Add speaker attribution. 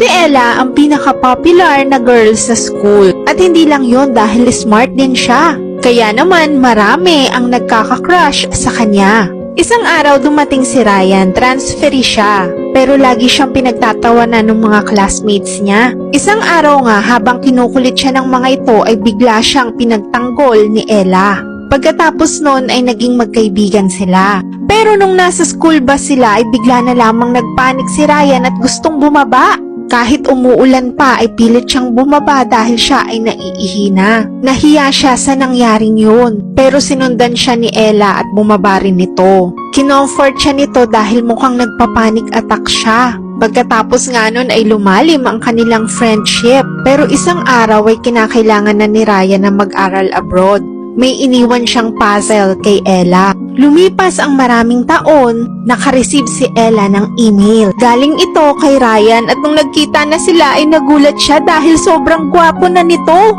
Speaker 1: Si Ella ang pinaka-popular na girl sa school. At hindi lang yon dahil smart din siya. Kaya naman marami ang nagkaka-crush sa kanya. Isang araw dumating si Ryan, transferee siya. Pero lagi siyang pinagtatawanan ng mga classmates niya. Isang araw nga habang kinukulit siya ng mga ito ay bigla siyang pinagtanggol ni Ella. Pagkatapos nun ay naging magkaibigan sila. Pero nung nasa school bus sila ay bigla na lamang nagpanik si Ryan at gustong bumaba. Kahit umuulan pa ay pilit siyang bumaba dahil siya ay naiihina. Nahiya siya sa nangyaring yun. Pero sinundan siya ni Ella at bumaba rin nito. Kinomfort siya nito dahil mukhang nagpapanik attack siya. Pagkatapos nga nun ay lumalim ang kanilang friendship. Pero isang araw ay kinakailangan na ni Ryan na mag-aral abroad. May iniwan siyang puzzle kay Ella. Lumipas ang maraming taon, nakareceive si Ella ng email. Galing ito kay Ryan at nung nagkita na sila ay nagulat siya dahil sobrang gwapo na nito.